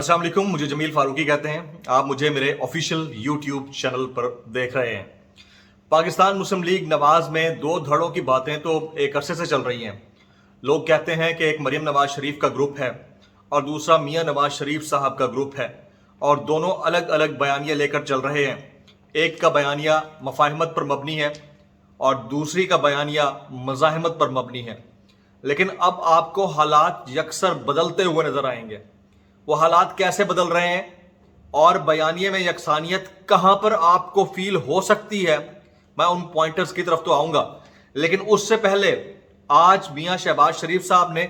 अस्सलाम वालेकुम, मुझे जमील फारूकी कहते हैं। आप मुझे मेरे ऑफिशियल यूट्यूब चैनल पर देख रहे हैं। पाकिस्तान मुस्लिम लीग नवाज में दो धड़ों की बातें तो एक अरसे से चल रही हैं। लोग कहते हैं कि एक मरियम नवाज शरीफ का ग्रुप है और दूसरा मियां नवाज शरीफ साहब का ग्रुप है और दोनों अलग अलग बयानिया लेकर चल रहे हैं। एक का बयानिया मफाहमत पर मबनी है और दूसरी का बयानिया मज़ाहमत पर मबनी है। लेकिन अब आपको हालात यकसर बदलते हुए नजर आएंगे। वो हालात कैसे बदल रहे हैं और बयानिए में यकसानियत कहां पर आपको फील हो सकती है, मैं उन पॉइंटर्स की तरफ तो आऊंगा। लेकिन उससे पहले आज मियां शहबाज शरीफ साहब ने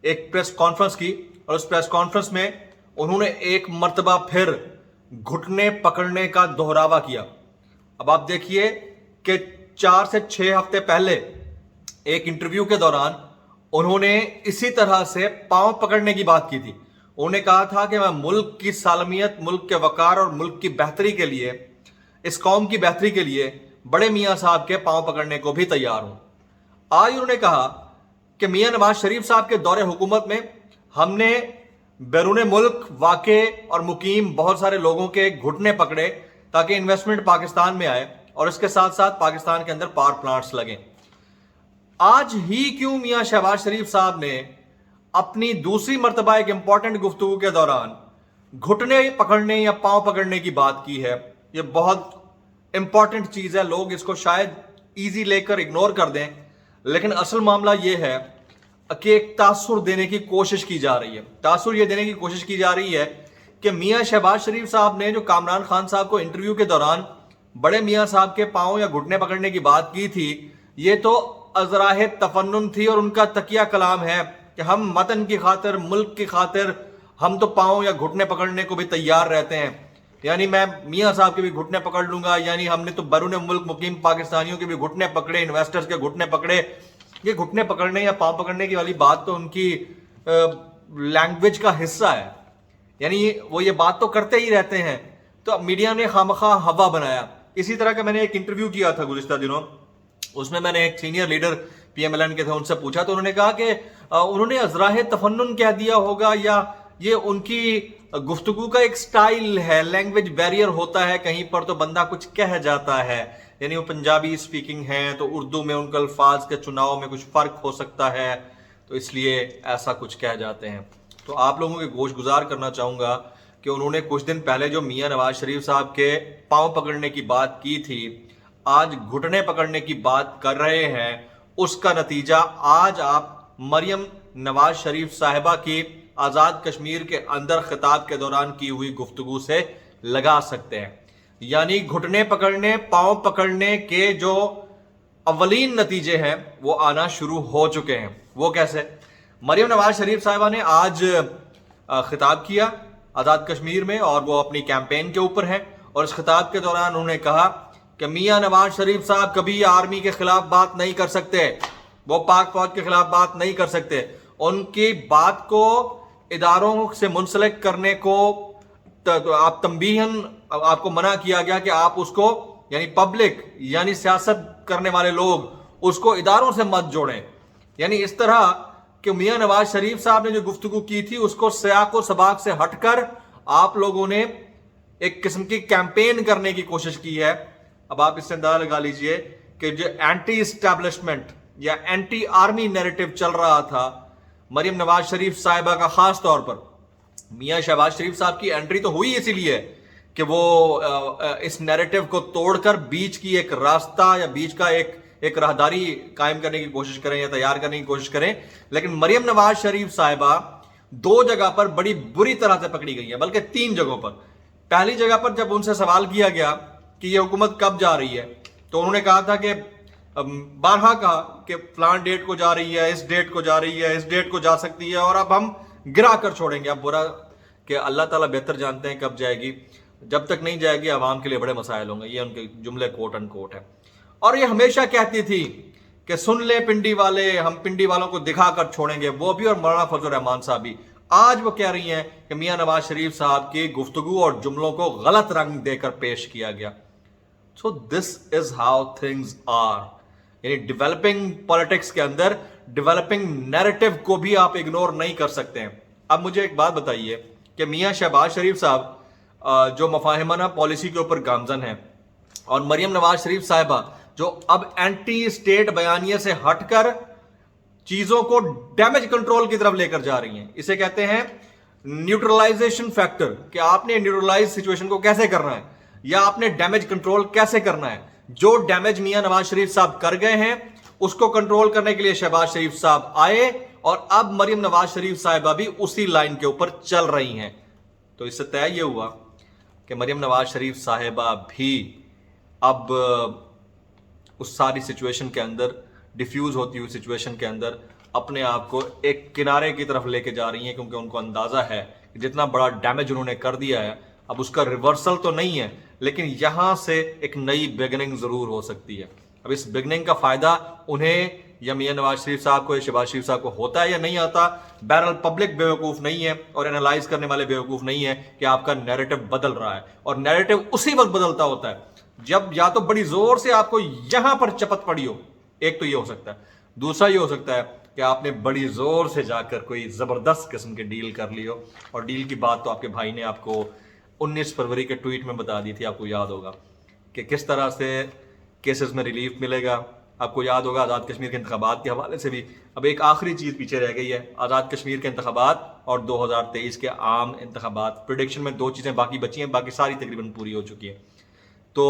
एक प्रेस कॉन्फ्रेंस की और उस प्रेस कॉन्फ्रेंस में उन्होंने एक मर्तबा फिर घुटने पकड़ने का दोहरावा किया। अब आप देखिए कि 4 से 6 हफ्ते पहले एक इंटरव्यू के दौरान उन्होंने इसी तरह से पांव पकड़ने की बात की थी। उन्होंने कहा था कि मैं मुल्क की सालमियत, मुल्क के वकार और मुल्क की बेहतरी के लिए, इस कौम की बेहतरी के लिए बड़े मियां साहब के पांव पकड़ने को भी तैयार हूं। आज उन्होंने कहा कि मियां नवाज शरीफ साहब के दौरे हुकूमत में हमने बैरून मुल्क वाक़े और मुकीम बहुत सारे लोगों के घुटने पकड़े ताकि इन्वेस्टमेंट पाकिस्तान में आए और इसके साथ साथ पाकिस्तान के अंदर पावर प्लांट्स लगें। आज ही क्यों मियां शहबाज शरीफ साहब ने अपनी दूसरी मर्तबा एक इंपॉर्टेंट गुफ्तगू के दौरान घुटने पकड़ने या पांव पकड़ने की बात की है? ये बहुत इंपॉर्टेंट चीज है। लोग इसको शायद इजी लेकर इग्नोर कर दें, लेकिन असल मामला ये है कि एक तासुर देने की कोशिश की जा रही है। तासुर ये देने की कोशिश की जा रही है कि मियां शहबाज शरीफ साहब ने जो कामरान खान साहब को इंटरव्यू के दौरान बड़े मियां साहब के पांव या घुटने पकड़ने की बात की थी, ये तो अजराह तफन्नुन थी और उनका तकिया कलाम है कि हम वतन की खातिर, मुल्क की खातिर हम तो पांव या घुटने पकड़ने को भी तैयार रहते हैं। यानी मैं मियां साहब के भी घुटने पकड़ लूंगा, यानी हमने तो बैरून मुल्क मुकीम पाकिस्तानियों के भी घुटने पकड़े, इन्वेस्टर्स के घुटने पकड़े। ये घुटने पकड़ने या पांव पकड़ने की वाली बात तो उनकी लैंग्वेज का हिस्सा है, यानी वो ये बात तो करते ही रहते हैं। तो मीडिया ने खामखा हवा बनाया। इसी तरह का मैंने एक इंटरव्यू किया था गुज़िश्ता दिनों, उसमें मैंने एक सीनियर लीडर पीएमएलएन के थे, उनसे पूछा तो उन्होंने कहा कि उन्होंने अजराह तफन्नुन कह दिया होगा या ये उनकी गुफ्तगू का एक स्टाइल है, लैंग्वेज बैरियर होता है, कहीं पर तो बंदा कुछ कह जाता है। यानी वो पंजाबी स्पीकिंग है तो उर्दू में उनके अल्फाज के चुनाव में कुछ फर्क हो सकता है, तो इसलिए ऐसा कुछ कह जाते हैं। तो आप लोगों के गोश गुजार करना चाहूंगा कि उन्होंने कुछ दिन पहले जो मियां नवाज शरीफ साहब के पांव पकड़ने की बात की थी, आज घुटने पकड़ने की बात कर रहे हैं। उसका नतीजा आज आप मरियम नवाज शरीफ साहिबा की आज़ाद कश्मीर के अंदर खिताब के दौरान की हुई गुफ्तगू से लगा सकते हैं। यानी घुटने पकड़ने, पांव पकड़ने के जो अवलीन नतीजे हैं वो आना शुरू हो चुके हैं। वो कैसे? मरियम नवाज शरीफ साहिबा ने आज खिताब किया आज़ाद कश्मीर में और वो अपनी कैंपेन के ऊपर हैं और इस खिताब के दौरान उन्होंने कहा कि मियां नवाज शरीफ साहब कभी आर्मी के खिलाफ बात नहीं कर सकते, वो पाक फौज के खिलाफ बात नहीं कर सकते। उनकी बात को इदारों से मुंसलिक करने को तो आप तंबीहन आपको मना किया गया कि आप उसको, यानी पब्लिक, यानी सियासत करने वाले लोग उसको इदारों से मत जोड़ें। यानी इस तरह कि मियां नवाज शरीफ साहब ने जो गुफ्तगू की थी उसको सियाक व सबाक से हटकर आप लोगों ने एक किस्म की कैंपेन करने की कोशिश की है। अब आप इससे अंदाजा लगा लीजिए कि जो एंटी इस्टेब्लिशमेंट या एंटी आर्मी नैरेटिव चल रहा था मरियम नवाज शरीफ साहिबा का, खास तौर पर मियां शहबाज शरीफ साहब की एंट्री तो हुई इसीलिए कि वो इस नैरेटिव को तोड़कर बीच की एक रास्ता या बीच का एक राहदारी कायम करने की कोशिश करें या तैयार करने की कोशिश करें। लेकिन मरियम नवाज शरीफ साहिबा 2 जगह पर बड़ी बुरी तरह से पकड़ी गई है, बल्कि 3 जगहों पर। पहली जगह पर जब उनसे सवाल किया गया कि ये हुकूमत कब जा रही है, तो उन्होंने कहा था कि 12 का कि फलान डेट को जा रही है, इस डेट को जा रही है, इस डेट को जा सकती है और अब हम गिरा कर छोड़ेंगे। अब बुरा कि अल्लाह ताला बेहतर जानते हैं कब जाएगी, जब तक नहीं जाएगी आवाम के लिए बड़े मसाइल होंगे। ये उनके जुमले कोट अनकोट है। और ये हमेशा कहती थी कि सुन ले पिंडी वाले, हम पिंडी वालों को दिखा कर छोड़ेंगे, वो भी और मौलाना फजल रहमान साहब भी। आज वो कह रही हैं कि मियां नवाज शरीफ साहब की गुफ्तगू और जुमलों को गलत रंग देकर पेश किया गया। So this is how things are. यानी डेवलपिंग पॉलिटिक्स के अंदर डेवलपिंग नैरेटिव को भी आप इग्नोर नहीं कर सकते हैं। अब मुझे एक बात बताइए کہ میاں شہباز شریف صاحب جو مفاہمانہ پالیسی کے اوپر گامزن ہیں اور مریم نواز شریف صاحبہ جو اب اینٹی اسٹیٹ بیانیے سے ہٹ کر چیزوں کو ڈیمیج کنٹرول کی طرف لے کر جا رہی ہیں. اسے کہتے ہیں نیوٹرلائزیشن فیکٹر, کہ آپ نے نیوٹرلائز سچویشن کو کیسے کرنا ہے یا آپ نے ڈیمیج کنٹرول کیسے کرنا ہے. جو ڈیمیج میاں نواز شریف صاحب کر گئے ہیں اس کو کنٹرول کرنے کے لیے شہباز شریف صاحب آئے اور اب مریم نواز شریف صاحبہ بھی اسی لائن کے اوپر چل رہی ہیں. تو اس سے طے یہ ہوا کہ مریم نواز شریف صاحبہ بھی اب اس ساری سچویشن کے اندر, ڈیفیوز ہوتی ہوئی سچویشن کے اندر اپنے آپ کو ایک کنارے کی طرف لے کے جا رہی ہیں, کیونکہ ان کو اندازہ ہے کہ جتنا بڑا ڈیمیج انہوں نے کر دیا ہے اب اس کا ریورسل تو نہیں ہے, لیکن یہاں سے ایک نئی بگننگ ضرور ہو سکتی ہے. اب اس بگننگ کا فائدہ انہیں یا میاں نواز شریف صاحب کو یا شہباز شریف صاحب کو ہوتا ہے یا نہیں آتا, بہرحال پبلک بیوقوف نہیں ہے اور انالائز کرنے والے بیوقوف نہیں ہے کہ آپ کا نیریٹو بدل رہا ہے. اور نیریٹو اسی وقت بدلتا ہوتا ہے جب یا تو بڑی زور سے آپ کو یہاں پر چپت پڑی ہو, ایک تو یہ ہو سکتا ہے, دوسرا یہ ہو سکتا ہے کہ آپ نے بڑی زور سے جا کر کوئی زبردست قسم کی ڈیل کر لی ہو. اور ڈیل کی بات تو آپ کے بھائی نے آپ کو 19 فروری کے ٹویٹ میں بتا دی تھی, آپ کو یاد ہوگا کہ کس طرح سے کیسز میں ریلیف ملے گا. آپ کو یاد ہوگا آزاد کشمیر کے انتخابات کے حوالے سے بھی اب ایک آخری چیز پیچھے رہ گئی ہے, آزاد کشمیر کے انتخابات اور 2023 کے عام انتخابات. پریڈکشن میں 2 چیزیں باقی بچی ہیں, باقی ساری تقریباً پوری ہو چکی ہیں. تو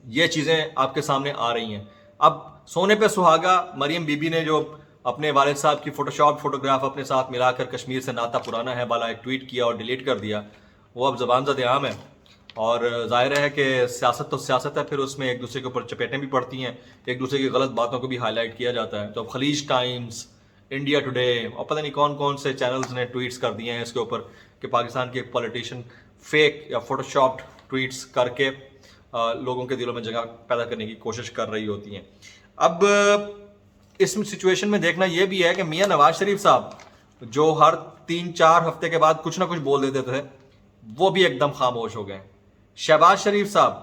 یہ چیزیں آپ کے سامنے آ رہی ہیں. اب سونے پہ سہاگا مریم بی بی نے جو اپنے والد صاحب کی فوٹوشاپ فوٹوگراف اپنے ساتھ ملا کر کشمیر سے ناتا پرانا ہے والا ایک ٹویٹ کیا اور ڈیلیٹ کر دیا, وہ اب زبان زد عام ہے. اور ظاہر ہے کہ سیاست تو سیاست ہے, پھر اس میں ایک دوسرے کے اوپر چپیٹیں بھی پڑتی ہیں, ایک دوسرے کی غلط باتوں کو بھی ہائی لائٹ کیا جاتا ہے. تو اب خلیج ٹائمز, انڈیا ٹوڈے اور پتہ نہیں کون کون سے چینلز نے ٹویٹس کر دیے ہیں اس کے اوپر کہ پاکستان کی ایک پولیٹیشین فیک یا فوٹوشاپڈ ٹویٹس کر کے لوگوں کے دلوں میں جگہ پیدا کرنے کی کوشش کر رہی ہوتی ہیں. اب اس سچویشن میں دیکھنا یہ بھی ہے کہ میاں نواز شریف صاحب جو ہر 3-4 ہفتے کے بعد کچھ نہ کچھ بول دیتے تھے وہ بھی ایک دم خاموش ہو گئے. شہباز شریف صاحب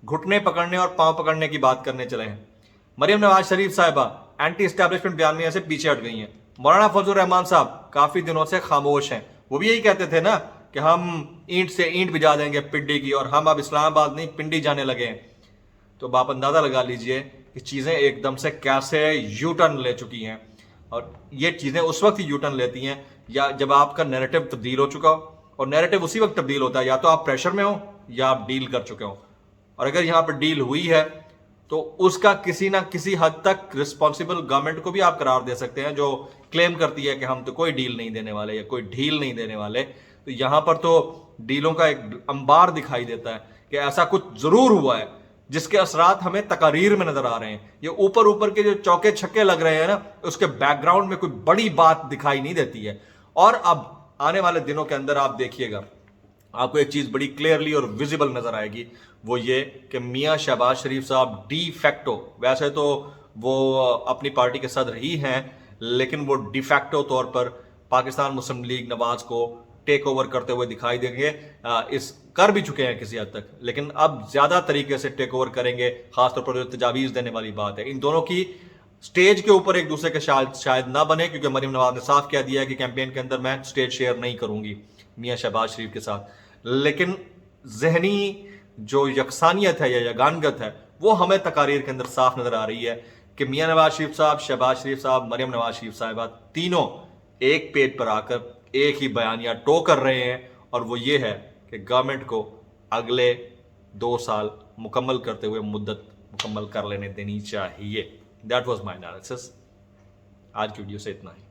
گھٹنے پکڑنے اور پاؤں پکڑنے کی بات کرنے چلے ہیں. مریم نواز شریف صاحبہ اینٹی اسٹیبلشمنٹ بیانیہ سے پیچھے ہٹ گئی ہیں. مولانا فضل الرحمان صاحب کافی دنوں سے خاموش ہیں, وہ بھی یہی کہتے تھے نا کہ ہم اینٹ سے اینٹ بجا دیں گے پنڈی کی, اور ہم اب اسلام آباد نہیں پنڈی جانے لگے ہیں. تو آپ اندازہ لگا لیجئے کہ چیزیں ایک دم سے کیسے یو ٹرن لے چکی ہیں. اور یہ چیزیں اس وقت یو ٹرن لیتی ہیں یا جب آپ کا نیریٹو تبدیل ہو چکا ہو, اور نیریٹو اسی وقت تبدیل ہوتا ہے یا تو آپ پریشر میں ہو یا آپ ڈیل کر چکے ہو. اور اگر یہاں پر ڈیل ہوئی ہے تو اس کا کسی نہ کسی حد تک رسپانسبل گورنمنٹ کو بھی آپ قرار دے سکتے ہیں, جو کلیم کرتی ہے کہ ہم تو کوئی ڈیل نہیں دینے والے یا کوئی ڈھیل نہیں دینے والے. تو یہاں پر تو ڈیلوں کا ایک انبار دکھائی دیتا ہے کہ ایسا کچھ ضرور ہوا ہے جس کے اثرات ہمیں تقاریر میں نظر آ رہے ہیں. یہ اوپر کے جو چوکے چھکے لگ رہے ہیں نا, اس کے بیک گراؤنڈ میں کوئی بڑی بات دکھائی نہیں دیتی ہے. اور اب آنے والے دنوں کے اندر آپ دیکھیے گا, آپ کو ایک چیز بڑی کلیئرلی اور ویزیبل نظر آئے گی, وہ یہ کہ میاں شہباز شریف صاحب ڈی فیکٹو, ویسے تو وہ اپنی پارٹی کے صدر ہی ہیں, لیکن وہ ڈی فیکٹو طور پر پاکستان مسلم لیگ نواز کو ٹیک اوور کرتے ہوئے دکھائی دیں گے. اس کر بھی چکے ہیں کسی حد تک, لیکن اب زیادہ طریقے سے ٹیک اوور کریں گے, خاص طور پر جو تجاویز دینے والی بات ہے. ان دونوں کی سٹیج کے اوپر ایک دوسرے کے شاید نہ بنے, کیونکہ مریم نواز نے صاف کہہ دیا ہے کہ کیمپین کے اندر میں سٹیج شیئر نہیں کروں گی میاں شہباز شریف کے ساتھ. لیکن ذہنی جو یکسانیت ہے یا یگانگت ہے وہ ہمیں تقاریر کے اندر صاف نظر آ رہی ہے کہ میاں نواز شریف صاحب, شہباز شریف صاحب, مریم نواز شریف صاحبہ تینوں ایک پیج پر آ کر ایک ہی بیانیہ ٹو کر رہے ہیں, اور وہ یہ ہے کہ گورنمنٹ کو اگلے 2 سال مکمل کرتے ہوئے مدت مکمل کر لینے دینی چاہیے. That was my analysis. آج کی ویڈیو سے اتنا ہی.